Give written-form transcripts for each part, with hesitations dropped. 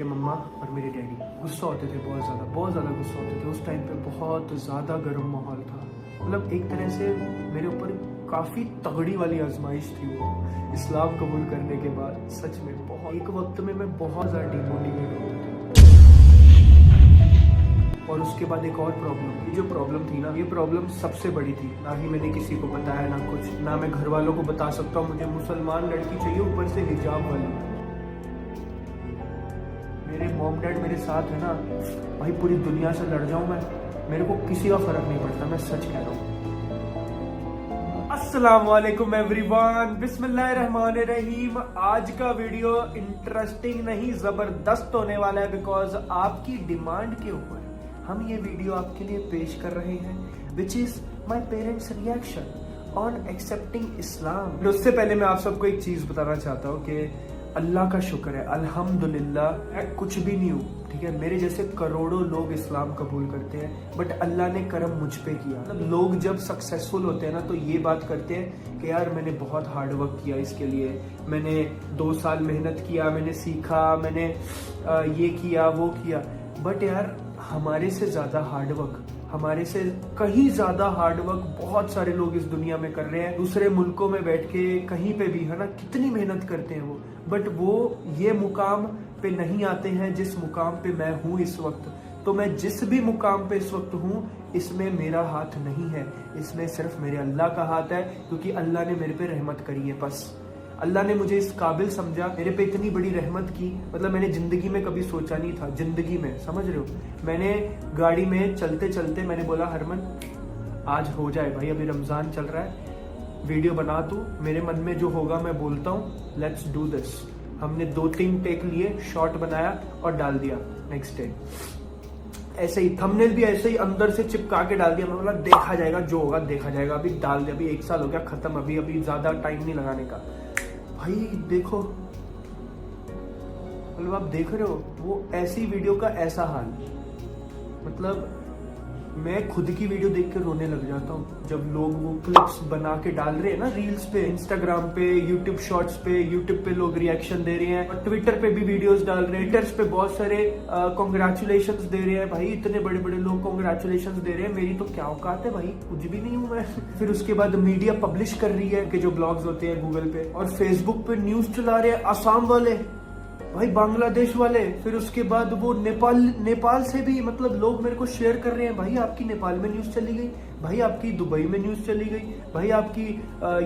मेरे मम्मा और मेरे डैडी गुस्सा होते थे, बहुत ज़्यादा गुस्सा होते थे। उस टाइम पे बहुत ज़्यादा गर्म माहौल था। मतलब एक तरह से मेरे ऊपर काफ़ी तगड़ी वाली आजमाइश थी वो, इस्लाम कबूल करने के बाद। सच में बहुत एक वक्त में मैं बहुत ज़्यादा डिमोटिवेट हो गया था। और उसके बाद एक और प्रॉब्लम, ये जो प्रॉब्लम थी ना, ये प्रॉब्लम सबसे बड़ी थी। ना ही मैंने किसी को बताया, ना कुछ, ना मैं घर वालों को बता सकता हूँ मुझे मुसलमान लड़की चाहिए, ऊपर से हिजाब वाली। मेरे मॉम डैड मेरे साथ है ना, भाई पूरी दुनिया से लड़ जाऊं मैं, मेरे को किसी का फर्क नहीं पड़ता, मैं सच कह रहा हूँ। अस्सलाम वालेकुम एवरीवन, बिस्मिल्लाहिर्रहमानिर्रहीम। आज का वीडियो इंटरेस्टिंग नहीं जबरदस्त होने वाला है, बिकॉज आपकी डिमांड के ऊपर हम ये वीडियो आपके लिए पेश कर रहे हैं, which is my parents reaction on accepting Islam. उससे पहले मैं आप सबको एक चीज बताना चाहता हूँ कि अल्लाह का शुक्र है, अल्हम्दुलिल्लाह, मैं कुछ भी नहीं हूँ, ठीक है। मेरे जैसे करोड़ों लोग इस्लाम कबूल करते हैं, बट अल्लाह ने करम मुझ पे किया। मतलब लोग जब सक्सेसफुल होते हैं ना, तो ये बात करते हैं कि यार मैंने बहुत हार्ड वर्क किया इसके लिए, मैंने 2 साल मेहनत किया, मैंने सीखा, मैंने ये किया वो किया। बट यार हमारे से ज़्यादा हार्ड वर्क, हमारे से कहीं ज़्यादा हार्ड वर्क बहुत सारे लोग इस दुनिया में कर रहे हैं। दूसरे मुल्कों में बैठ के कहीं पे भी, है ना, कितनी मेहनत करते हैं वो, बट वो ये मुकाम पे नहीं आते हैं जिस मुकाम पे मैं हूँ इस वक्त। तो मैं जिस भी मुकाम पे इस वक्त हूँ, इसमें मेरा हाथ नहीं है, इसमें सिर्फ मेरे अल्लाह का हाथ है, क्योंकि अल्लाह ने मेरे पे रहमत करी है। बस अल्लाह ने मुझे इस काबिल समझा, मेरे पे इतनी बड़ी रहमत की। मतलब मैंने जिंदगी में कभी सोचा नहीं था, जिंदगी में, समझ रहे हो। मैंने गाड़ी में चलते चलते मैंने बोला, हरमन आज हो जाए भाई, अभी रमजान चल रहा है, वीडियो बना तू, मेरे मन में जो होगा मैं बोलता हूँ, लेट्स डू दिस। हमने 2-3 टेक लिए, शॉर्ट बनाया और डाल दिया नेक्स्ट डे। ऐसे ही थंबनेल भी ऐसे ही अंदर से चिपका के डाल दिया। मैं बोला देखा जाएगा, जो होगा देखा जाएगा, अभी डाल दिया। अभी 1 साल हो गया खत्म, अभी ज्यादा टाइम नहीं लगाने का। भाई देखो, मतलब आप देख रहे हो वो ऐसी वीडियो का ऐसा हाल। मतलब मैं खुद की वीडियो देख के रोने लग जाता हूँ जब लोग वो क्लिप्स बना के डाल रहे हैं ना, रील्स पे, इंस्टाग्राम पे, यूट्यूब शॉर्ट्स पे, यूट्यूब पे लोग रिएक्शन दे रहे हैं, और ट्विटर पे भी वीडियोस डाल रहे हैं। ट्विटर्स पे बहुत सारे कॉन्ग्रेचुलेशंस दे रहे हैं। भाई इतने बड़े बड़े लोग कॉन्ग्रेचुलेशंस दे रहे हैं, मेरी तो क्या औकात है भाई, कुछ भी नहीं हूँ मैं। फिर उसके बाद मीडिया पब्लिश कर रही है कि जो ब्लॉग्स होते हैं गूगल पे, और फेसबुक पे न्यूज चला रहे हैं आसाम वाले, भाई बांग्लादेश वाले। फिर उसके बाद वो नेपाल से भी, मतलब लोग मेरे को शेयर कर रहे हैं, भाई आपकी नेपाल में न्यूज चली गई, भाई आपकी दुबई में न्यूज चली गई, भाई आपकी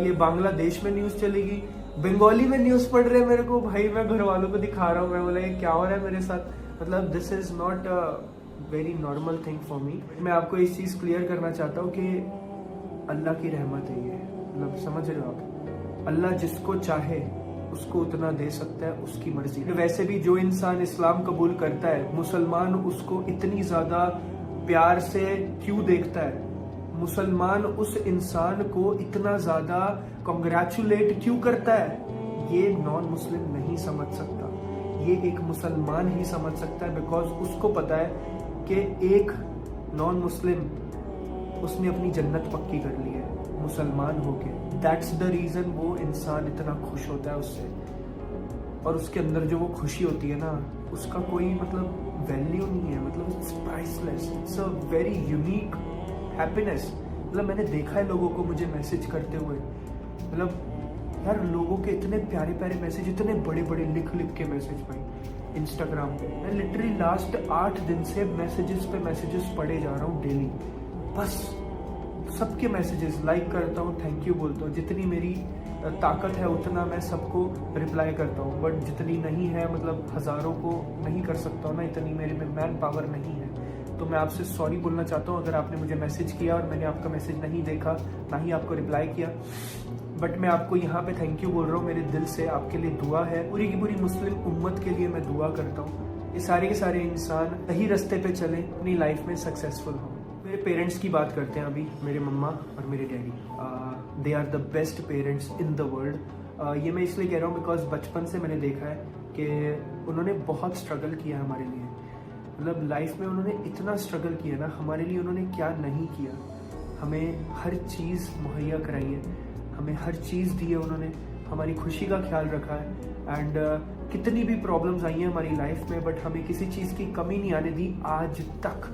ये बांग्लादेश में न्यूज चली गई, बंगाली में न्यूज पढ़ रहे हैं मेरे को। भाई मैं घर वालों को दिखा रहा हूँ, मैं बोला ये क्या हो रहा है मेरे साथ। मतलब this is not a very normal thing for me. मैं आपको इस चीज क्लियर करना चाहता हूँ कि अल्लाह की रहमत है ये। मतलब समझ रहे हो आप, अल्लाह जिसको चाहे उसको उतना दे सकता है, उसकी मर्जी। वैसे भी जो इंसान इस्लाम कबूल करता है, मुसलमान उसको इतनी ज्यादा प्यार से क्यों देखता है, मुसलमान उस इंसान को इतना ज्यादा कॉन्ग्रेचुलेट क्यों करता है, ये नॉन मुस्लिम नहीं समझ सकता। ये एक मुसलमान ही समझ सकता है, बिकॉज उसको पता है कि एक नॉन मुस्लिम, उसने अपनी जन्नत पक्की कर ली है मुसलमान होके। दैट्स द रीजन वो इंसान इतना खुश होता है उससे, और उसके अंदर जो वो खुशी होती है ना, उसका कोई मतलब वैल्यू नहीं है। मतलब it's priceless, it's a very unique happiness. मतलब मैंने देखा है लोगों को मुझे मैसेज करते हुए, मतलब यार लोगों के इतने प्यारे प्यारे मैसेज, इतने बड़े बड़े लिख लिख के मैसेज भाई इंस्टाग्राम पे। मैं लिटरली लास्ट 8 दिन से मैसेजेस पे मैसेजेस पढ़े जा रहा हूँ डेली। बस सबके मैसेजेस लाइक करता हूँ, थैंक यू बोलता हूँ, जितनी मेरी ताकत है उतना मैं सबको रिप्लाई करता हूँ। बट जितनी नहीं है, मतलब हज़ारों को नहीं कर सकता हूँ ना, इतनी मेरे में मैन पावर नहीं है। तो मैं आपसे सॉरी बोलना चाहता हूँ अगर आपने मुझे मैसेज किया और मैंने आपका मैसेज नहीं देखा, ना ही आपको रिप्लाई किया। बट मैं आपको यहाँ पे थैंक यू बोल रहा हूँ, मेरे दिल से आपके लिए दुआ है। पूरी की पूरी मुस्लिम उम्मत के लिए मैं दुआ करता हूँ, ये सारे के सारे इंसान सही रास्ते पे चले, अपनी लाइफ में सक्सेसफुल हों। मेरे पेरेंट्स की बात करते हैं अभी, मेरे मम्मा और मेरे daddy. They are the best parents in the world. ये मैं इसलिए कह रहा हूँ बिकॉज बचपन से मैंने देखा है कि उन्होंने बहुत स्ट्रगल किया हमारे लिए। मतलब लाइफ में उन्होंने इतना स्ट्रगल किया ना हमारे लिए, उन्होंने क्या नहीं किया। हमें हर चीज़ मुहैया कराई है, हमें हर चीज़ दी है उन्होंने, हमारी खुशी का ख्याल रखा है। एंड कितनी भी प्रॉब्लम्स आई हैं हमारी लाइफ में, बट हमें किसी चीज़ की कमी नहीं आने दी आज तक।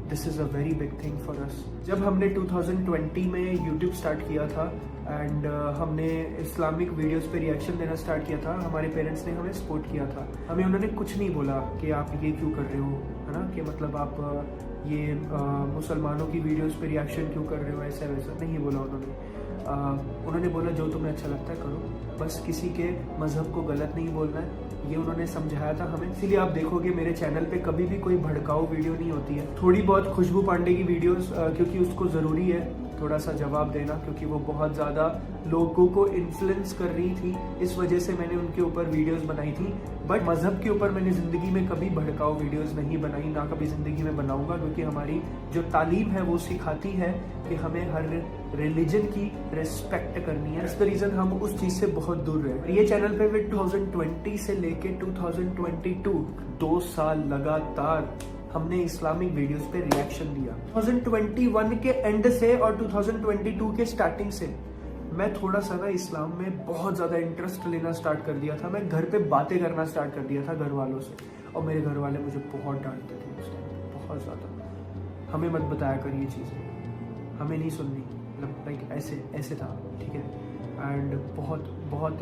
This is a very big thing for us. जब हमने 2020 में यूट्यूब स्टार्ट किया था एंड हमने इस्लामिक वीडियोस पे रिएक्शन देना स्टार्ट किया था, हमारे पेरेंट्स ने हमें सपोर्ट किया था। हमें उन्होंने कुछ नहीं बोला कि आप ये क्यों कर रहे हो, है ना, कि मतलब आप ये मुसलमानों की वीडियोस पे रिएक्शन क्यों कर रहे हो, ऐसा वैसा नहीं बोला उन्होंने बोला जो तुम्हें अच्छा लगता है करो, बस किसी के मज़हब को गलत नहीं बोलना है, ये उन्होंने समझाया था हमें। इसीलिए आप देखोगे मेरे चैनल पे कभी भी कोई भड़काऊ वीडियो नहीं होती है। थोड़ी बहुत खुशबू पांडे की वीडियोस क्योंकि उसको ज़रूरी है थोड़ा सा जवाब देना, क्योंकि वो बहुत ज़्यादा लोगों को इन्फ्लुएंस कर रही थी, इस वजह से मैंने उनके ऊपर वीडियोस बनाई थी। बट मज़हब के ऊपर मैंने ज़िंदगी में कभी भड़काऊ वीडियोस नहीं बनाई, ना कभी ज़िंदगी में बनाऊंगा, क्योंकि हमारी जो तालीम है वो सिखाती है कि हमें हर रिलीजन की रिस्पेक्ट करनी है। इस रीज़न हम उस चीज़ से बहुत दूर रहे। ये चैनल पे 2020 से लेके 2022 2 साल लगातार हमने इस्लामिक वीडियोस पे रिएक्शन दिया। 2021 के एंड से और 2022 के स्टार्टिंग से मैं थोड़ा सा ना इस्लाम में बहुत ज़्यादा इंटरेस्ट लेना स्टार्ट कर दिया था। मैं घर पे बातें करना स्टार्ट कर दिया था घर वालों से, और मेरे घर वाले मुझे बहुत डांटते थे उस टाइम, बहुत ज़्यादा। हमें मत बताया कर ये चीज़ें, हमें नहीं सुननी, मतलब लाइक ऐसे था, ठीक है। एंड बहुत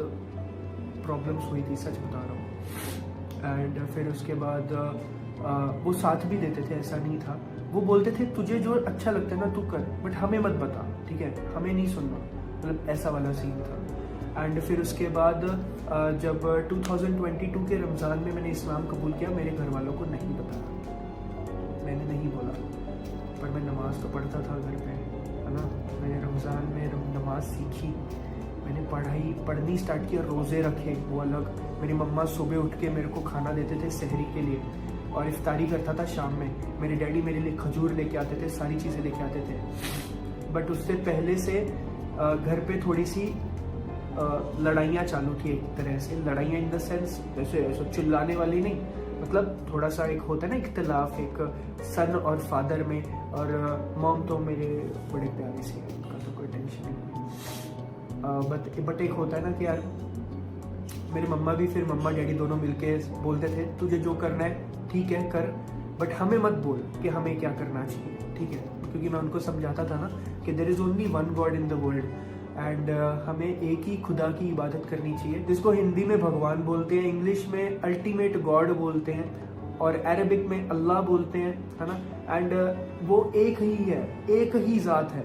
प्रॉब्लम्स हुई थी, सच बता रहा हूँ। एंड फिर उसके बाद वो साथ भी देते थे, ऐसा नहीं था। वो बोलते थे तुझे जो अच्छा लगता है ना तू कर, बट हमें मत बता, ठीक है, हमें नहीं सुनना, मतलब ऐसा वाला सीन था। एंड फिर उसके बाद जब 2022 के रमज़ान में मैंने इस्लाम कबूल किया, मेरे घर वालों को नहीं बताया, मैंने नहीं बोला, पर मैं नमाज़ तो पढ़ता था घर पे, है ना। मैंने रमज़ान में नमाज़ सीखी, मैंने पढ़नी स्टार्ट किया, रोज़े रखे वो अलग। मेरी मम्मा सुबह उठ के मेरे को खाना देते थे सहरी के लिए, और इफ्तारी करता था शाम में। मेरे डैडी मेरे लिए खजूर लेके आते थे, सारी चीज़ें लेके आते थे। बट उससे पहले से घर पे थोड़ी सी लड़ाइयाँ चालू थी, एक तरह से लड़ाइयाँ इन द सेंस ऐसे चिल्लाने वाली नहीं, मतलब थोड़ा सा एक होता है ना इख्तिलाफ, एक सन और फादर में। और मॉम तो मेरे बड़े प्यारे से, उनका तो कोई टेंशन नहीं। बट एक होता है ना कि यार मेरे मम्मा डैडी दोनों मिलके बोलते थे तुझे जो करना है ठीक है कर, बट हमें मत बोल कि हमें क्या करना चाहिए, ठीक है। क्योंकि मैं उनको समझाता था ना कि there is only one god in the world, and हमें एक ही खुदा की इबादत करनी चाहिए, जिसको हिंदी में भगवान बोलते हैं, इंग्लिश में अल्टीमेट गॉड बोलते हैं, और अरबिक में अल्लाह बोलते हैं, है ना। एंड वो एक ही है, एक ही ज़ात है,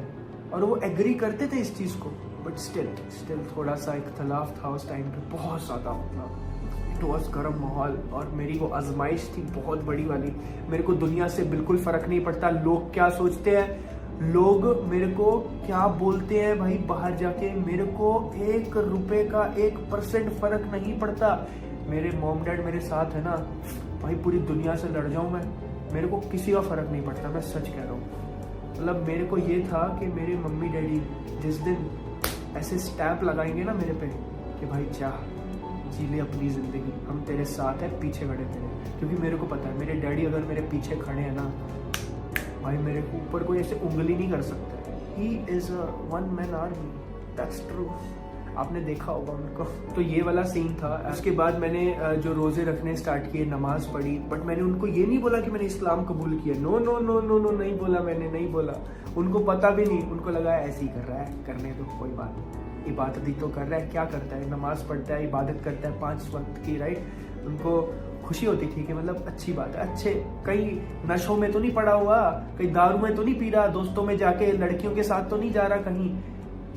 और वो एग्री करते थे इस चीज़ को। बट स्टिल थोड़ा सा इख्तलाफ था उस टाइम पे, बहुत ज़्यादा, मतलब इट वॉज गर्म माहौल। और मेरी वो आजमाइश थी बहुत बड़ी वाली। मेरे को दुनिया से बिल्कुल फ़र्क नहीं पड़ता लोग क्या सोचते हैं, लोग मेरे को क्या बोलते हैं भाई बाहर जाके, मेरे को 1 रुपए का 1% फ़र्क नहीं पड़ता। मेरे मॉम डैड मेरे साथ है ना भाई, पूरी दुनिया से लड़ जाऊँ मैं, मेरे को किसी का फ़र्क नहीं पड़ता, मैं सच कह रहा हूँ। मतलब मेरे को ये था कि मेरे मम्मी डैडी जिस दिन ऐसे स्टैम्प लगाएंगे ना मेरे पे कि भाई जा जी ले अपनी ज़िंदगी, हम तेरे साथ हैं, पीछे खड़े तेरे, क्योंकि मेरे को पता है मेरे डैडी अगर मेरे पीछे खड़े हैं ना भाई, मेरे ऊपर कोई ऐसे उंगली नहीं कर सकता। He is a one man army, that's true, आपने देखा होगा उनको। तो ये वाला सीन था। उसके बाद मैंने जो रोज़े रखने स्टार्ट किए, नमाज़ पढ़ी, बट मैंने उनको ये नहीं बोला कि मैंने इस्लाम कबूल किया, no no no no no, नहीं बोला, मैंने नहीं बोला। उनको पता भी नहीं, उनको लगा ऐसे ही कर रहा है, करने दो कोई बात नहीं, इबादत ही तो कर रहा है, क्या करता है, नमाज़ पढ़ता है, इबादत करता है 5 वक्त की, राइट। उनको खुशी होती थी कि मतलब अच्छी बात है, अच्छे कहीं नशों में तो नहीं पड़ा हुआ, कहीं दारू में तो नहीं पी रहा, दोस्तों में जाके लड़कियों के साथ तो नहीं जा रहा, कहीं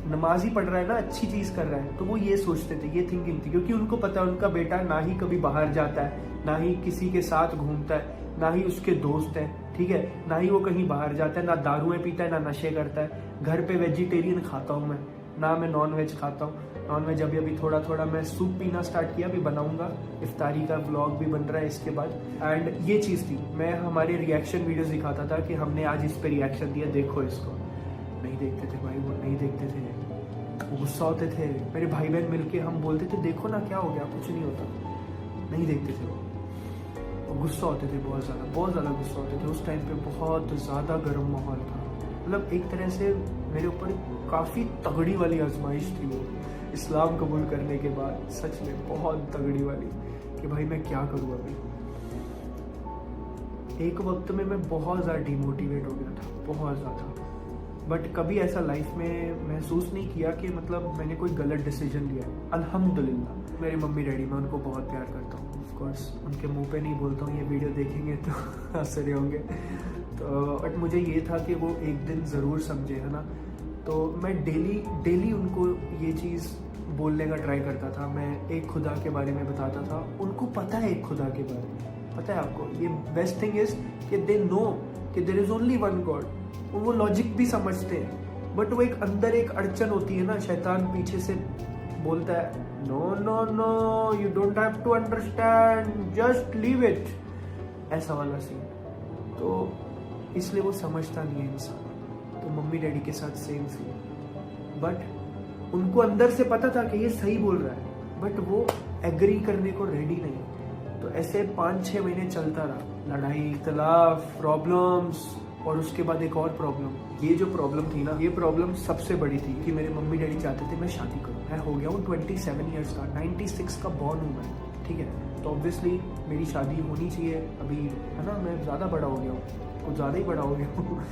नमाज ही पढ़ रहा है ना, अच्छी चीज़ कर रहा है। तो वो ये सोचते थे, ये थिंकिंग थी, क्योंकि उनको पता है उनका बेटा ना ही कभी बाहर जाता है, ना ही किसी के साथ घूमता है, ना ही उसके दोस्त हैं, ठीक है, ना ही वो कहीं बाहर जाता है, ना दारुएं पीता है, ना नशे करता है। घर पे वेजिटेरियन खाता हूँ मैं, ना मैं नॉन वेज खाता हूँ। नॉन वेज अभी थोड़ा थोड़ा मैं सूप पीना स्टार्ट किया, अभी बनाऊंगा, इफ्तारी का व्लॉग भी बन रहा है इसके बाद। एंड ये चीज़ थी, मैं हमारे रिएक्शन वीडियोस दिखाता था कि हमने आज इस पे रिएक्शन दिया, देखो इसको। नहीं देखते थे भाई, वो नहीं देखते थे, वो गुस्सा होते थे। मेरे भाई बहन मिलके हम बोलते थे देखो ना क्या हो गया, कुछ नहीं होता, नहीं देखते थे वो गुस्सा होते थे, बहुत ज़्यादा गुस्सा होते थे। उस टाइम पे बहुत ज़्यादा गर्म माहौल था, मतलब एक तरह से मेरे ऊपर काफ़ी तगड़ी वाली आजमाइश थी वो, इस्लाम कबूल करने के बाद सच में बहुत तगड़ी वाली कि भाई मैं क्या करूँ अभी। एक वक्त में मैं बहुत ज़्यादा डिमोटिवेट हो गया था, बहुत ज़्यादा, बट कभी ऐसा लाइफ में महसूस नहीं किया कि मतलब मैंने कोई गलत डिसीजन लिया है। अल्हम्दुलिल्लाह मेरे मम्मी डैडी, मैं उनको बहुत प्यार करता हूँ। ऑफ कोर्स उनके मुंह पे नहीं बोलता हूँ, ये वीडियो देखेंगे तो हंस रहे होंगे। तो बट मुझे ये था कि वो एक दिन ज़रूर समझे, है ना। तो मैं डेली उनको ये चीज़ बोलने का ट्राई करता था। मैं एक खुदा के बारे में बताता था, उनको पता है एक खुदा के बारे में, पता है आपको। ये बेस्ट थिंग इज़ कि दे नो कि there is only one God. वो लॉजिक भी समझते हैं, बट वो एक अंदर एक अड़चन होती है ना, शैतान पीछे से बोलता है no no no you don't have to understand, just leave it, ऐसा वाला सीन। तो इसलिए वो समझता नहीं है इंसान। तो मम्मी डैडी के साथ सेम सीन, बट उनको अंदर से पता था कि ये सही बोल रहा है, बट वो एग्री करने को रेडी नहीं। तो ऐसे 5-6 महीने चलता रहा, लड़ाई, इख्तिलाफ, प्रॉब्लम्स, और उसके बाद एक और प्रॉब्लम। ये जो प्रॉब्लम थी ना, ये प्रॉब्लम सबसे बड़ी थी कि मेरे मम्मी डैडी चाहते थे मैं शादी करूँ। मैं हो गया हूँ 27 ईयर्स का, 96 का बॉर्न हूँ मैं, ठीक है। तो ऑब्वियसली मेरी शादी होनी चाहिए अभी, है ना। मैं ज़्यादा बड़ा हो गया हूँ, कुछ ज़्यादा ही बड़ा हो गया हूँ।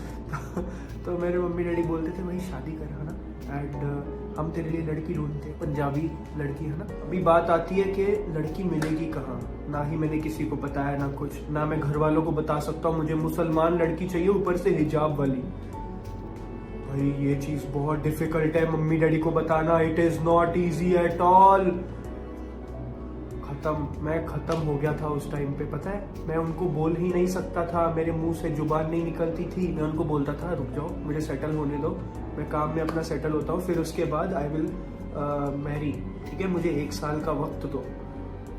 तो मेरे मम्मी डैडी बोलते थे भाई शादी कर, है ना, एंड हम तेरे लिए लड़की ढूंढते, पंजाबी लड़की, है ना। अभी बात आती है कि लड़की मिलेगी कहाँ। ना ही मैंने किसी को बताया, ना कुछ, ना मैं घर वालों को बता सकता हूँ मुझे मुसलमान लड़की चाहिए, ऊपर से हिजाब वाली। भाई ये चीज़ बहुत डिफिकल्ट है मम्मी डैडी को बताना, it is not easy at all. मैं ख़त्म हो गया था उस टाइम पे, पता है। मैं उनको बोल ही नहीं सकता था, मेरे मुंह से जुबान नहीं निकलती थी। मैं उनको बोलता था रुक जाओ, मुझे सेटल होने दो, मैं काम में अपना सेटल होता हूँ, फिर उसके बाद आई विल मैरी, ठीक है, मुझे 1 साल का वक्त दो।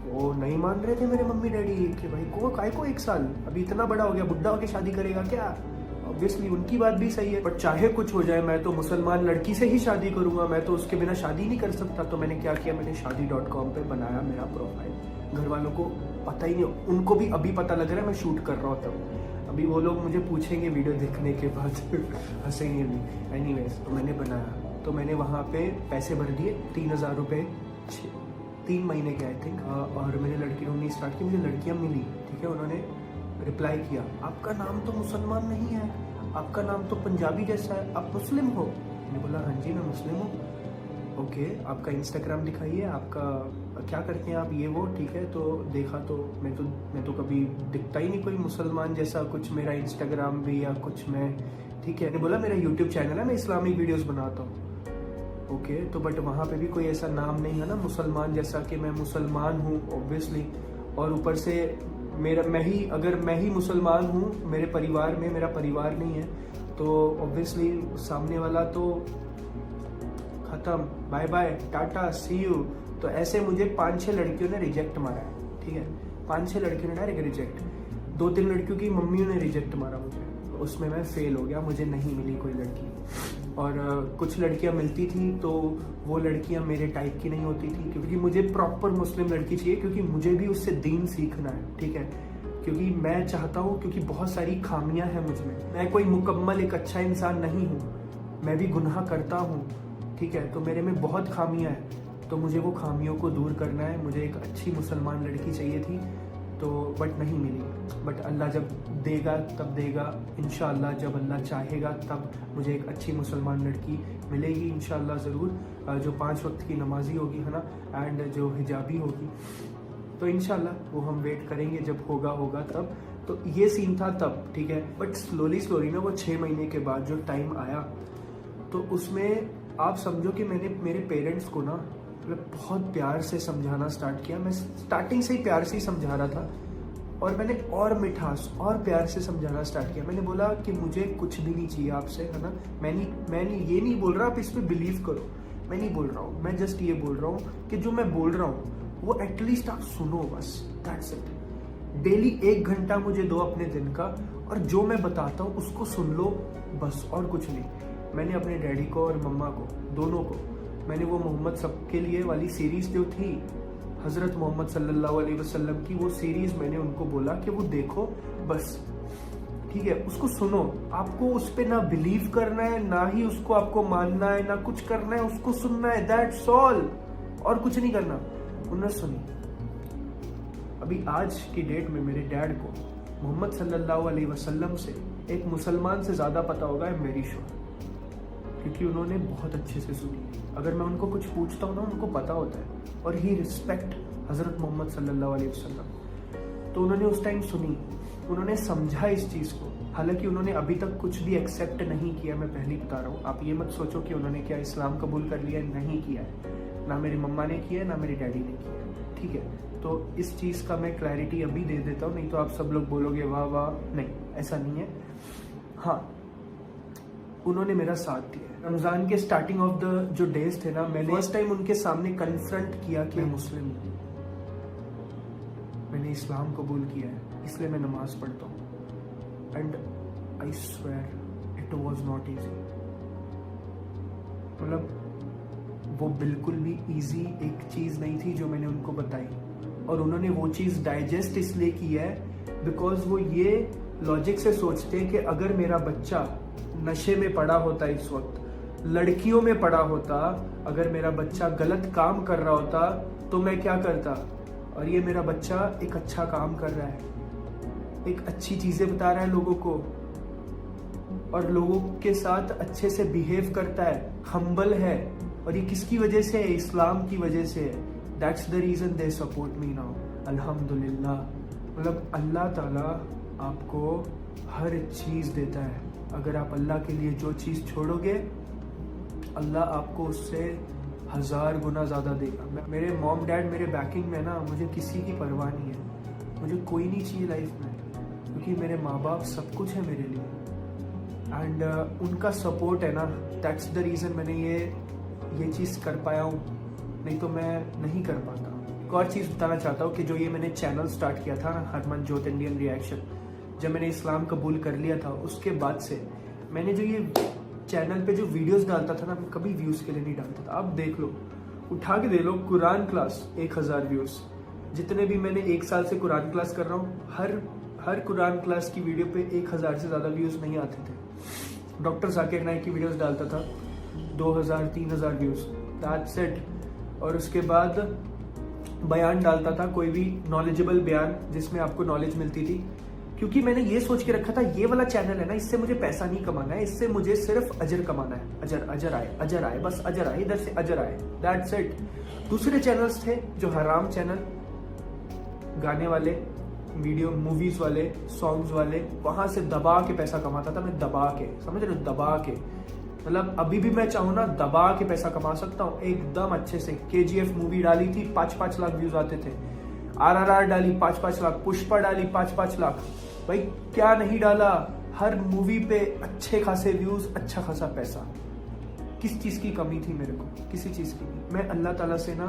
वो नहीं मान रहे थे मेरे मम्मी डैडी कि भाई काय को 1 साल, अभी इतना बड़ा हो गया, बुढ़ा होके शादी करेगा क्या। ऑब्वियसली उनकी बात भी सही है, बट चाहे कुछ हो जाए मैं तो मुसलमान लड़की से ही शादी करूंगा, मैं तो उसके बिना शादी नहीं कर सकता। तो मैंने क्या किया, मैंने शादी.com पे बनाया मेरा प्रोफाइल। घर वालों को पता ही नहीं, उनको भी अभी पता लग रहा है मैं शूट कर रहा हूँ तब। अभी वो लोग मुझे पूछेंगे वीडियो देखने के बाद हंसेंगे भी। एनीवेज, तो मैंने बनाया, तो मैंने वहाँ पे पैसे भर दिए 3000 रुपये 3 महीने के आई थिंक, और मैंने लड़की ढूंढनी स्टार्ट की। मुझे लड़कियाँ मिली, ठीक है। उन्होंने रिप्लाई किया आपका नाम तो मुसलमान नहीं है, आपका नाम तो पंजाबी जैसा है, आप मुस्लिम हो। मैंने बोला हाँ जी मैं मुस्लिम हूँ। ओके, आपका इंस्टाग्राम दिखाइए, आपका क्या करते हैं आप, ये वो, ठीक है। तो देखा तो मैं तो कभी दिखता ही नहीं कोई मुसलमान जैसा कुछ, मेरा इंस्टाग्राम भी या कुछ मैं, ठीक है। मैंने बोला मेरा यूट्यूब चैनल है, मैं इस्लामिक वीडियोस बनाता हूँ। ओके, तो बट वहाँ पे भी कोई ऐसा नाम नहीं है ना मुसलमान जैसा कि मैं मुसलमान हूँ ऑब्वियसली। और ऊपर से मैं ही मुसलमान हूँ, मेरे परिवार में मेरा परिवार नहीं है, तो ऑब्वियसली सामने वाला तो खत्म, bye bye, tata, see you. तो ऐसे मुझे 5-6 लड़कियों ने रिजेक्ट मारा है, ठीक है। 5-6 लड़कियों ने डायरेक्ट रिजेक्ट, 2-3 लड़कियों की मम्मियों ने रिजेक्ट मारा मुझे, उसमें मैं फेल हो गया, मुझे नहीं मिली कोई लड़की। और कुछ लड़कियां मिलती थी तो वो लड़कियां मेरे टाइप की नहीं होती थी, क्योंकि मुझे प्रॉपर मुस्लिम लड़की चाहिए, क्योंकि मुझे भी उससे दीन सीखना है, ठीक है। क्योंकि मैं चाहता हूँ, क्योंकि बहुत सारी खामियां हैं मुझ में, मैं कोई मुकम्मल एक अच्छा इंसान नहीं हूँ, मैं भी गुनाह करता हूँ, ठीक है। तो मेरे में बहुत खामियां हैं, तो मुझे वो खामियों को दूर करना है। मुझे एक अच्छी मुसलमान लड़की चाहिए थी, तो बट नहीं मिली। बट अल्लाह जब देगा तब देगा, इंशाअल्लाह जब अल्लाह चाहेगा तब मुझे एक अच्छी मुसलमान लड़की मिलेगी इंशाअल्लाह ज़रूर, जो 5 वक्त की नमाजी होगी, है ना, एंड जो हिजाबी होगी। तो इंशाअल्लाह वो हम वेट करेंगे, जब होगा तब। तो ये सीन था तब, ठीक है। बट स्लोली ना वो 6 महीने के बाद जो टाइम आया, तो उसमें आप समझो कि मैंने मेरे पेरेंट्स को ना मतलब बहुत प्यार से समझाना स्टार्ट किया। मैं स्टार्टिंग से ही प्यार से ही समझा रहा था, और मैंने और मिठास और प्यार से समझाना स्टार्ट किया। मैंने बोला कि मुझे कुछ भी नहीं चाहिए आपसे, है ना। मैं ये नहीं बोल रहा आप इस पर बिलीव करो, मैं नहीं बोल रहा हूँ, मैं जस्ट ये बोल रहा हूँ कि जो मैं बोल रहा हूँ वो एटलीस्ट आप सुनो, बस दैट्स इट। डेली 1 घंटा मुझे दो अपने दिन का, और जो मैं बताता हूँ उसको सुन लो, बस, और कुछ नहीं। मैंने अपने डैडी को और मम्मा को, दोनों को, मैंने वो मोहम्मद सबके लिए वाली सीरीज जो थी, हज़रत मोहम्मद सल्लल्लाहु अलैहि वसल्लम की, वो सीरीज मैंने उनको बोला कि वो देखो, बस ठीक है, उसको सुनो, आपको उस पर ना बिलीव करना है, ना ही उसको आपको मानना है, ना कुछ करना है, उसको सुनना है, दैट्स ऑल, और कुछ नहीं करना। उन्होंने सुनी। अभी आज की डेट में मेरे डैड को मोहम्मद सल्लल्लाहु अलैहि वसल्लम से एक मुसलमान से ज़्यादा पता होगा है मेरी शो, क्योंकि उन्होंने बहुत अच्छे से सुनी। अगर मैं उनको कुछ पूछता हूँ ना, उनको पता होता है, और ही रिस्पेक्ट हज़रत मोहम्मद सल्लल्लाहु अलैहि वसल्लम। तो उन्होंने उस टाइम सुनी, उन्होंने समझा इस चीज़ को। हालांकि उन्होंने अभी तक कुछ भी एक्सेप्ट नहीं किया, मैं पहले ही बता रहा हूँ। आप ये मत सोचो कि उन्होंने क्या इस्लाम कबूल कर लिया, नहीं किया है। ना मेरी मम्मा ने किया है, ना मेरी डैडी ने किया है, ठीक है। तो इस चीज़ का मैं क्लैरिटी अभी दे देता हूँ, नहीं तो आप सब लोग बोलोगे वाह वाह। नहीं, ऐसा नहीं है। हाँ, उन्होंने मेरा साथ दिया। रमज़ान के स्टार्टिंग ऑफ द जो डेज थे ना, मैंने फर्स्ट टाइम उनके सामने कन्फ्रंट किया कि मैं मुस्लिम हूँ, मैंने इस्लाम कबूल किया है, इसलिए मैं नमाज पढ़ता हूँ। And I swear it was not easy. मतलब वो बिल्कुल भी ईजी एक चीज़ नहीं थी जो मैंने उनको बताई, और उन्होंने वो चीज़ डाइजेस्ट इसलिए की है बिकॉज वो ये लॉजिक से सोचते हैं कि अगर मेरा बच्चा नशे में पड़ा होता, इस वक्त लड़कियों में पड़ा होता, अगर मेरा बच्चा गलत काम कर रहा होता तो मैं क्या करता, और ये मेरा बच्चा एक अच्छा काम कर रहा है, एक अच्छी चीज़ें बता रहा है लोगों को, और लोगों के साथ अच्छे से बिहेव करता है, हम्बल है, और ये किसकी वजह से है? इस्लाम की वजह से है। That's the reason they support me now, अल्हम्दुलिल्लाह। मतलब अल्लाह ताला आपको हर चीज़ देता है। अगर आप अल्लाह के लिए जो चीज़ छोड़ोगे, अल्लाह आपको उससे 1000 गुना ज़्यादा देगा। मेरे मॉम डैड मेरे बैकिंग में ना, मुझे किसी की परवाह नहीं है, मुझे कोई नहीं चाहिए लाइफ में, क्योंकि मेरे माँ बाप सब कुछ है मेरे लिए। एंड उनका सपोर्ट है ना, दैट्स द रीज़न मैंने ये चीज़ कर पाया हूँ, नहीं तो मैं नहीं कर पाता। एक और चीज़ बताना चाहता हूँ कि जो ये मैंने चैनल स्टार्ट किया था ना, हरमनजोत इंडियन रिएक्शन, जब मैंने इस्लाम कबूल कर लिया था, उसके बाद से मैंने जो ये चैनल पे जो वीडियोस डालता था ना, मैं कभी व्यूज़ के लिए नहीं डालता था। आप देख लो, उठा के दे लो, कुरान क्लास 1000 व्यूज़। जितने भी मैंने 1 साल से कुरान क्लास कर रहा हूँ, हर कुरान क्लास की वीडियो पे 1000 से ज़्यादा व्यूज़ नहीं आते थे। डॉक्टर जाकिर नाइक की वीडियोस डालता था, 2000-3000 व्यूज़, दैट्स इट। और उसके बाद बयान डालता था, कोई भी नॉलेजेबल बयान जिसमें आपको नॉलेज मिलती थी, क्योंकि मैंने ये सोच के रखा था ये वाला चैनल है ना, इससे मुझे पैसा नहीं कमाना है, इससे मुझे सिर्फ अजर कमाना है। अजर आए, बस अजर आए, इधर से अजर आए, दैट्स इट। दूसरे चैनल्स थे जो हराम चैनल, गाने वाले वीडियो, मूवीज वाले, सॉन्ग्स वाले, वहां से दबा के पैसा कमाता था मैं, दबा के, समझ रहे हो, दबा के। मतलब अभी भी मैं चाहूँ ना, दबा के पैसा कमा सकता हूँ एकदम अच्छे से। KGF मूवी डाली थी, 5-5 लाख व्यूज आते थे। RRR डाली 5-5 लाख, पुष्पा डाली 5-5 लाख। भाई क्या नहीं डाला, हर मूवी पे अच्छे खासे व्यूज, अच्छा खासा पैसा। किस चीज की कमी थी मेरे को? किसी चीज की नहीं। मैं अल्लाह ताला से ना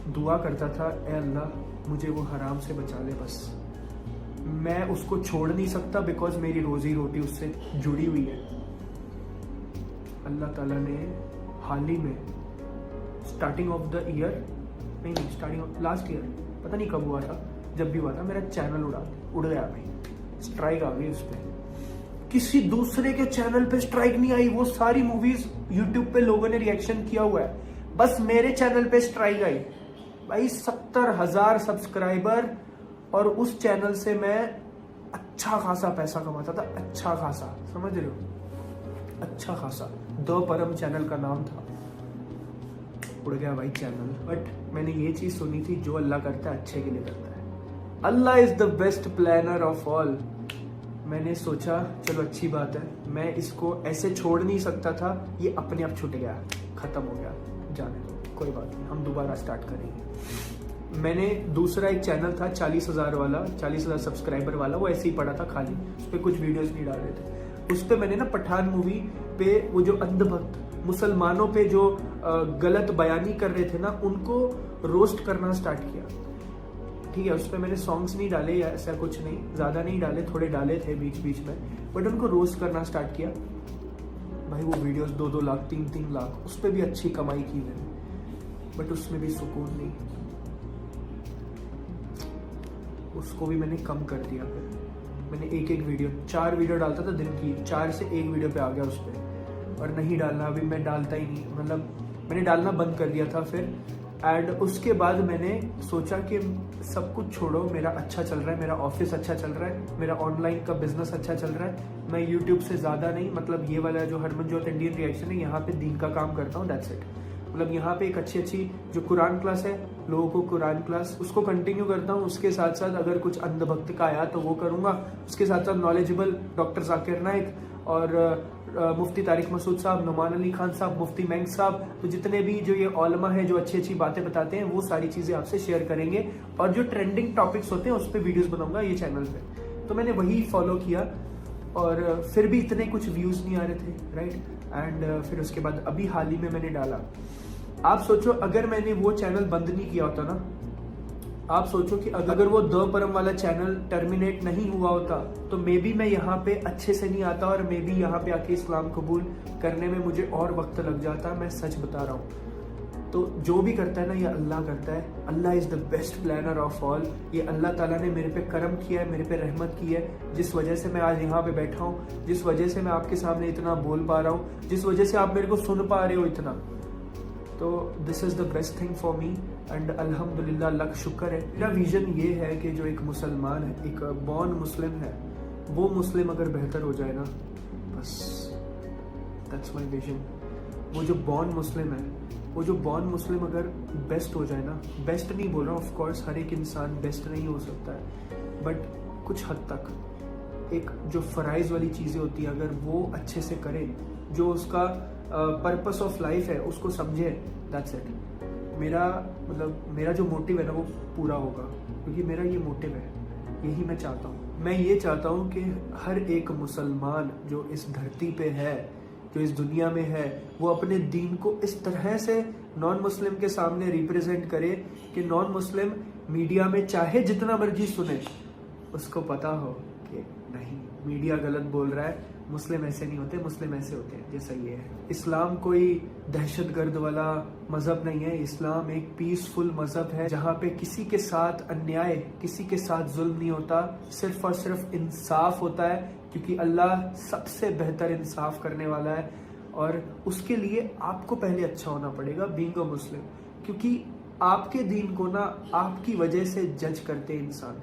दुआ करता था, ए अल्लाह मुझे वो हराम से बचा ले बस। मैं उसको छोड़ नहीं सकता बिकॉज मेरी रोजी रोटी उससे जुड़ी हुई है। अल्लाह ताला ने हाल ही में स्टार्टिंग ऑफ द ईयर, नहीं स्टार्टिंग ऑफ लास्ट ईयर, पता नहीं कब हुआ था, जब भी हुआ था, मेरा चैनल उड़ गया भाई, स्ट्राइक आ गई उस पर। किसी दूसरे के चैनल पे स्ट्राइक नहीं आई, वो सारी मूवीज यूट्यूब पे लोगों ने रिएक्शन किया हुआ है, बस मेरे चैनल पे स्ट्राइक आई। भाई 70,000 सब्सक्राइबर, और उस चैनल से मैं अच्छा खासा पैसा कमाता था, अच्छा खासा, समझ रहे हो, अच्छा खासा। द परम चैनल का नाम था, उड़ गया भाई चैनल। बट मैंने ये चीज सुनी थी, जो अल्लाह करता है अच्छे के लिए करता है। Allah is the best planner of all. मैंने सोचा चलो अच्छी बात है, मैं इसको ऐसे छोड़ नहीं सकता था, ये अपने आप छूट गया, खत्म हो गया, जाने दो, कोई बात नहीं, हम दोबारा स्टार्ट करेंगे। मैंने दूसरा एक चैनल था 40,000 वाला, 40,000 सब्सक्राइबर वाला, वो ऐसे ही पड़ा था खाली, उस पर कुछ वीडियोस नहीं डाल रहे थे। उस पर मैंने ना पठान मूवी पे वो जो अंधभक्त मुसलमानों पे जो गलत बयानी कर रहे थे ना, उनको रोस्ट करना स्टार्ट किया। ठीक है, उस पर मैंने सॉन्ग्स नहीं डाले या ऐसा कुछ नहीं, ज़्यादा नहीं डाले, थोड़े डाले थे बीच बीच में, बट उनको रोस्ट करना स्टार्ट किया। भाई वो वीडियोस 2-2 लाख, 3-3 लाख, उस पर भी अच्छी कमाई की मैंने, बट उसमें भी सुकून नहीं, उसको भी मैंने कम कर दिया फिर। मैंने एक वीडियो 4 वीडियो डालता था दिन की, 4 से 1 वीडियो पे आ गया उस पर। और नहीं डालना, अभी मैं डालता ही नहीं, मतलब मैंने डालना बंद कर दिया था फिर। एंड उसके बाद मैंने सोचा कि सब कुछ छोड़ो, मेरा अच्छा चल रहा है, मेरा ऑफिस अच्छा चल रहा है, मेरा ऑनलाइन का बिजनेस अच्छा चल रहा है, मैं यूट्यूब से ज़्यादा नहीं, मतलब ये वाला जो हरमनजोत इंडियन रिएक्शन है यहाँ पे दीन का काम करता हूँ, दैट्स इट। मतलब यहाँ पे एक अच्छी जो कुरान क्लास है, लोगों को कुरान क्लास उसको कंटिन्यू करता हूँ। उसके साथ साथ अगर कुछ अंधभक्त का आया तो वो करूँगा। उसके साथ साथ नॉलेजेबल डॉक्टर जाकिर नाइक और मुफ्ती तारिक मसूद साहब, नुमान अली खान साहब, मुफ्ती मैंग साहब, तो जितने भी जो ये ओलमा है जो अच्छी बातें बताते हैं वो सारी चीज़ें आपसे शेयर करेंगे। और जो ट्रेंडिंग टॉपिक्स होते हैं उस पर वीडियोज़ बनाऊंगा ये चैनल पे। तो मैंने वही फॉलो किया और फिर भी इतने कुछ व्यूज़ नहीं आ रहे थे, राइट। एंड फिर उसके बाद अभी हाल ही में मैंने डाला। आप सोचो अगर मैंने वो चैनल बंद नहीं किया होता ना, आप सोचो कि अगर वो द परम वाला चैनल टर्मिनेट नहीं हुआ होता तो मे बी मैं यहाँ पे अच्छे से नहीं आता और मे बी यहाँ पे आके इस्लाम कबूल करने में मुझे और वक्त लग जाता। मैं सच बता रहा हूँ। तो जो भी करता है ना ये अल्लाह करता है। Allah is the best planner of all. ये अल्लाह ताला ने मेरे पे करम किया है, मेरे पे रहमत की है, जिस वजह से मैं आज यहाँ पे बैठा हूँ, जिस वजह से मैं आपके सामने इतना बोल पा रहा हूँ, जिस वजह से आप मेरे को सुन पा रहे हो इतना। तो this is the best thing for me and अल्हम्दुलिल्लाह, लक शुक्र है। मेरा विजन ये है कि जो एक मुसलमान है, एक बॉर्न मुस्लिम है, वो मुस्लिम अगर बेहतर हो जाए ना, बस दैट्स माय विजन। वो जो बॉर्न मुस्लिम है, वो जो बॉर्न मुस्लिम अगर बेस्ट हो जाए ना, बेस्ट नहीं बोल रहा हूँ, ऑफ कोर्स हर एक इंसान बेस्ट नहीं हो सकता है, बट कुछ हद तक एक जो फ़राइज़ वाली चीज़ें होती है अगर वो अच्छे से करे, जो उसका पर्पस ऑफ लाइफ है उसको समझे, दैट्स इट। मेरा जो मोटिव है ना वो पूरा होगा, क्योंकि मेरा ये मोटिव है, यही मैं चाहता हूँ। मैं ये चाहता हूँ कि हर एक मुसलमान जो इस धरती पे है, जो इस दुनिया में है, वो अपने दीन को इस तरह से नॉन मुस्लिम के सामने रिप्रेजेंट करे कि नॉन मुस्लिम मीडिया में चाहे जितना मर्जी सुने, उसको पता हो कि नहीं, मीडिया गलत बोल रहा है, मुस्लिम ऐसे नहीं होते, मुस्लिम ऐसे होते हैं जैसा ये है। इस्लाम कोई दहशतगर्द वाला मज़हब नहीं है। इस्लाम एक पीसफुल मज़हब है जहाँ पे किसी के साथ अन्याय, किसी के साथ जुल्म नहीं होता, सिर्फ और सिर्फ इंसाफ होता है, क्योंकि अल्लाह सबसे बेहतर इंसाफ करने वाला है। और उसके लिए आपको पहले अच्छा होना पड़ेगा बीइंग अ मुस्लिम, क्योंकि आपके दीन को ना आपकी वजह से जज करते हैं इंसान।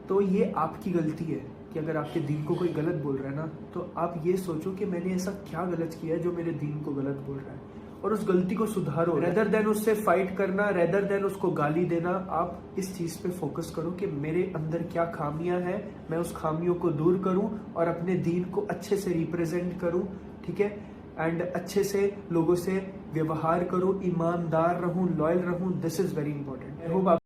तो ये आपकी गलती है कि अगर आपके दीन को कोई गलत बोल रहा है ना, तो आप ये सोचो कि मैंने ऐसा क्या गलत किया है जो मेरे दीन को गलत बोल रहा है, और उस गलती को सुधारो। रेदर देन उससे फाइट करना, रेदर देन उसको गाली देना, आप इस चीज़ पे फोकस करो कि मेरे अंदर क्या खामियां हैं, मैं उस खामियों को दूर करूं और अपने दीन को अच्छे से रिप्रेजेंट करूं, ठीक है। एंड अच्छे से लोगों से व्यवहार करूं, ईमानदार रहूं, लॉयल रहूं, this is very important. I hope